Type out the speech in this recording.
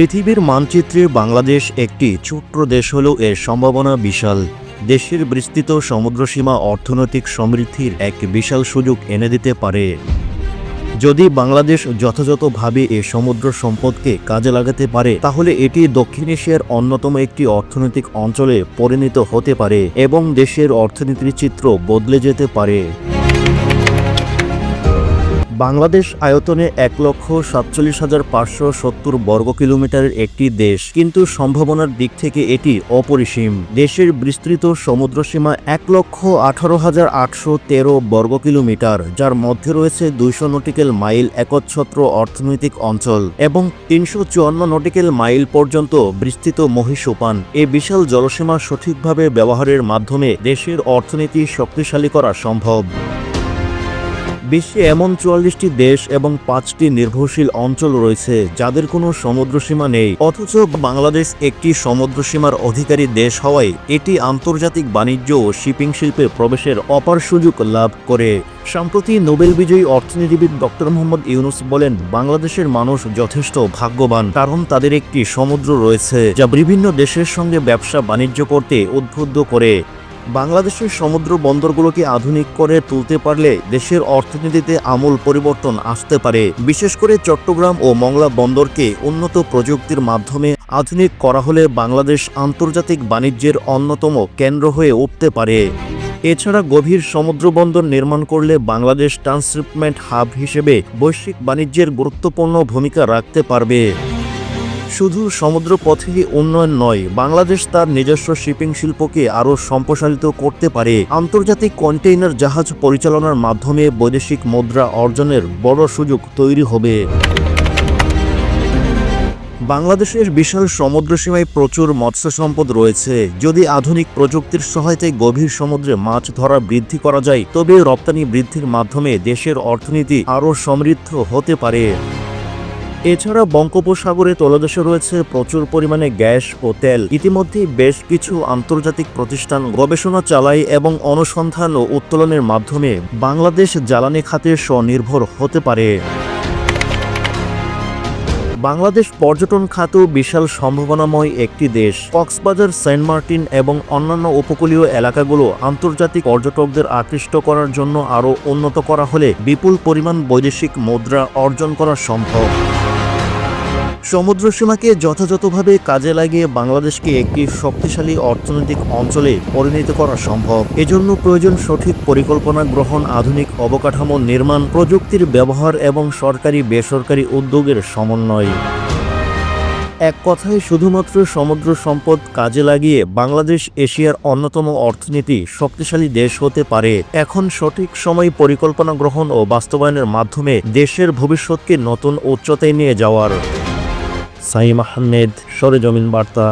পৃথিবীর মানচিত্রে বাংলাদেশ একটি ছোট্ট দেশ হলেও এর সম্ভাবনা বিশাল। দেশের বিস্তৃত সমুদ্রসীমা অর্থনৈতিক সমৃদ্ধির এক বিশাল সুযোগ এনে দিতে পারে যদি বাংলাদেশ যথাযথভাবে এই সমুদ্র সম্পদকে কাজে লাগাতে পারে, তাহলে এটি দক্ষিণ এশিয়ার অন্যতম একটি অর্থনৈতিক অঞ্চলে পরিণত হতে পারে এবং দেশের অর্থনীতির চিত্র বদলে যেতে পারে। বাংলাদেশ আয়তনে ১,৪৭,৫৭০ বর্গ কিলোমিটারের একটি দেশ, কিন্তু সম্ভাবনার দিক থেকে এটি অপরিসীম। দেশের বিস্তৃত সমুদ্রসীমা ১,১৮,৮১৩ বর্গ কিলোমিটার, যার মধ্যে রয়েছে ২০০ নটিক্যাল মাইল একচ্ছত্র অর্থনৈতিক অঞ্চল এবং ৩৫৪ নটিক্যাল মাইল পর্যন্ত বিস্তৃত মহীসোপান। এই বিশাল জলসীমা সঠিকভাবে ব্যবহারের মাধ্যমে দেশের অর্থনীতি শক্তিশালী করা সম্ভব। বিশ্বে এমন ৪৪টি দেশ এবং ৫টি নির্ভরশীল অঞ্চল রয়েছে যাদের কোনো সমুদ্রসীমা নেই, অথচ বাংলাদেশ একটি সমুদ্রসীমার অধিকারী দেশ হওয়ায় এটি আন্তর্জাতিক বাণিজ্য ও শিপিং শিল্পে প্রবেশের অপার সুযোগ লাভ করে। সম্প্রতি নোবেল বিজয়ী অর্থনীতিবিদ ডক্টর মোহাম্মদ ইউনুস বলেন, বাংলাদেশের মানুষ যথেষ্ট ভাগ্যবান, কারণ তাদের একটি সমুদ্র রয়েছে যা বিভিন্ন দেশের সঙ্গে ব্যবসা বাণিজ্য করতে উদ্বুদ্ধ করে। বাংলাদেশের সমুদ্র বন্দরগুলোকে আধুনিক করে তুলতে পারলে দেশের অর্থনীতিতে আমূল পরিবর্তন আসতে পারে। বিশেষ করে চট্টগ্রাম ও মংলা বন্দরকে উন্নত প্রযুক্তির মাধ্যমে আধুনিক করা হলে বাংলাদেশ আন্তর্জাতিক বাণিজ্যের অন্যতম কেন্দ্র হয়ে উঠতে পারে। এছাড়া গভীর সমুদ্র বন্দর নির্মাণ করলে বাংলাদেশ ট্রান্সশিপমেন্ট হাব হিসেবে বৈশ্বিক বাণিজ্যের গুরুত্বপূর্ণ ভূমিকা রাখতে পারবে। শুধু সমুদ্রপথেই উন্নয়ন নয়, বাংলাদেশ তার নিজস্ব শিপিং শিল্পকে আরও সম্প্রসারিত করতে পারে। আন্তর্জাতিক কন্টেইনার জাহাজ পরিচালনার মাধ্যমে বৈদেশিক মুদ্রা অর্জনের বড় সুযোগ তৈরি হবে। বাংলাদেশের বিশাল সমুদ্রসীমায় প্রচুর মৎস্য সম্পদ রয়েছে। যদি আধুনিক প্রযুক্তির সহায়তায় গভীর সমুদ্রে মাছ ধরা বৃদ্ধি করা যায়, তবে রপ্তানি বৃদ্ধির মাধ্যমে দেশের অর্থনীতি আরও সমৃদ্ধ হতে পারে। এছাড়া বঙ্গোপসাগরে তলদেশে রয়েছে প্রচুর পরিমাণে গ্যাস ও তেল। ইতিমধ্যেই বেশ কিছু আন্তর্জাতিক প্রতিষ্ঠান গবেষণা চালায় এবং অনুসন্ধান ও উত্তোলনের মাধ্যমে বাংলাদেশ জ্বালানি খাতে স্বনির্ভর হতে পারে। বাংলাদেশ পর্যটন খাতেও বিশাল সম্ভাবনাময় একটি দেশ। কক্সবাজার, সেন্ট মার্টিন এবং অন্যান্য উপকূলীয় এলাকাগুলো আন্তর্জাতিক পর্যটকদের আকৃষ্ট করার জন্য আরও উন্নত করা হলে বিপুল পরিমাণ বৈদেশিক মুদ্রা অর্জন করা সম্ভব। সমুদ্রসীমাকে যথাযথভাবে কাজে লাগিয়ে বাংলাদেশকে একটি শক্তিশালী অর্থনৈতিক অঞ্চলে পরিণত করা সম্ভব। এজন্য প্রয়োজন সঠিক পরিকল্পনা গ্রহণ, আধুনিক অবকাঠামো নির্মাণ, প্রযুক্তির ব্যবহার এবং সরকারি বেসরকারি উদ্যোগের সমন্বয়। এক কথায়, শুধুমাত্র সমুদ্র সম্পদ কাজে লাগিয়ে বাংলাদেশ এশিয়ার অন্যতম অর্থনীতি শক্তিশালী দেশ হতে পারে। এখন সঠিক সময় পরিকল্পনা গ্রহণ ও বাস্তবায়নের মাধ্যমে দেশের ভবিষ্যৎকে নতুন উচ্চতায় নিয়ে যাওয়ার। সাইম আহমেদ, সরেজমিন বার্তা।